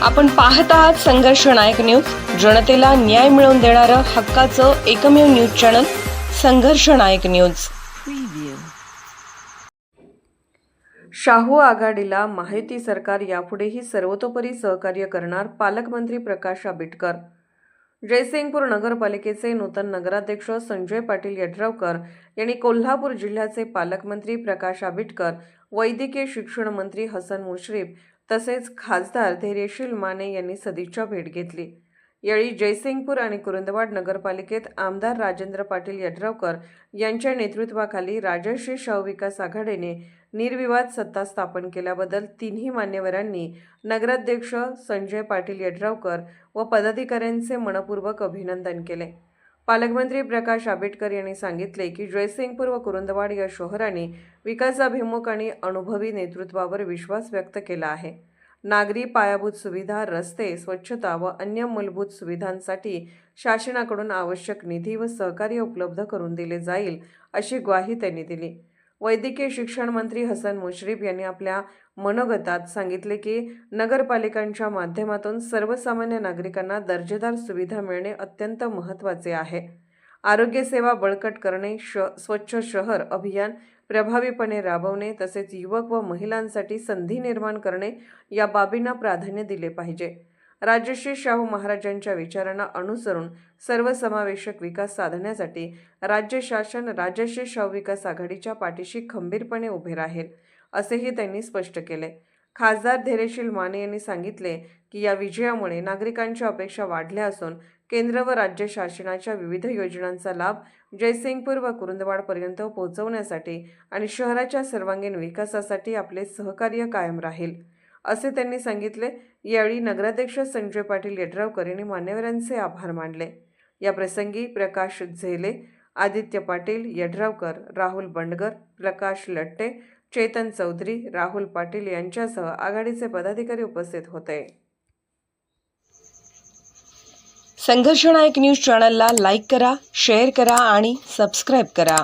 आपण पाहत आहात संघर्ष नायक न्यूज, जनतेला न्याय मिळवून देणारं हक्काचं एकमेव न्यूज चॅनल संघर्ष नायक न्यूज। शाहू आघाडीला महायुती सरकार यापुढेही सर्वतोपरी सहकार्य करणार, पालकमंत्री प्रकाश आंबेडकर। जयसिंगपूर नगरपालिकेचे नूतन नगराध्यक्ष संजय पाटील यड्रावकर यांनी कोल्हापूर जिल्ह्याचे पालकमंत्री प्रकाश आंबेडकर, वैद्यकीय शिक्षण मंत्री हसन मुश्रीफ तसेच खासदार धैर्यशील माने यांनी सदिच्छा भेट घेतली। यावेळी जयसिंगपूर आणि कुरुंदवाड नगरपालिकेत आमदार राजेंद्र पाटील यड्रावकर यांच्या नेतृत्वाखाली राजश्री शाहू विकास आघाडीने निर्विवाद सत्ता स्थापन केल्याबद्दल तिन्ही मान्यवरांनी नगराध्यक्ष संजय पाटील यड्रावकर व पदाधिकाऱ्यांचे मनपूर्वक अभिनंदन केले। पालकमंत्री प्रकाश आंबेडकर यांनी सांगितले की जयसिंगपूर व कुरुंदवाड या शहरांनी विकासाभिमुख आणि अनुभवी नेतृत्वावर विश्वास व्यक्त केला आहे। नागरी पायाभूत सुविधा, रस्ते, स्वच्छता व अन्य मूलभूत सुविधांसाठी शासनाकडून आवश्यक निधी व सहकार्य उपलब्ध करून दिले जाईल अशी ग्वाही त्यांनी दिली। वैद्यकीय शिक्षण मंत्री हसन मुश्रीफ यांनी आपल्या मनोगतात सांगितले की नगरपालिकांच्या माध्यमातून सर्वसामान्य नागरिकांना दर्जेदार सुविधा मिळणे अत्यंत महत्त्वाचे आहे। आरोग्य सेवा बळकट करणे, स्वच्छ शहर अभियान प्रभावीपणे राबवणे तसेच युवक व महिलांसाठी संधी निर्माण करणे या बाबींना प्राधान्य दिले पाहिजे। राजश्री शाहू महाराजांच्या विचारांना अनुसरून सर्वसमावेशक विकास साधण्यासाठी राज्य शासन राजश्री शाहू विकास आघाडीच्या पाठीशी खंबीरपणे उभे राहील असेही त्यांनी स्पष्ट केले। खासदार धैर्यशील माने यांनी सांगितले की या विजयामुळे नागरिकांच्या अपेक्षा वाढल्या असून केंद्र व राज्य शासनाच्या विविध योजनांचा लाभ जयसिंगपूर व कुरुंदवाडपर्यंत पोहोचवण्यासाठी आणि शहराच्या सर्वांगीण विकासासाठी आपले सहकार्य कायम राहील असे त्यांनी सांगितले। यावेळी नगराध्यक्ष संजय पाटील यड्रावकर यांनी मान्यवरांचे आभार मानले। या प्रसंगी प्रकाश झेले, आदित्य पाटील यड्रावकर, राहुल बंडगर, प्रकाश लट्टे, चेतन चौधरी, राहुल पाटील यांच्यासह आघाडीचे पदाधिकारी उपस्थित होते। संघर्ष नायक न्यूज चॅनलला लाईक करा, शेअर करा आणि सबस्क्राईब करा।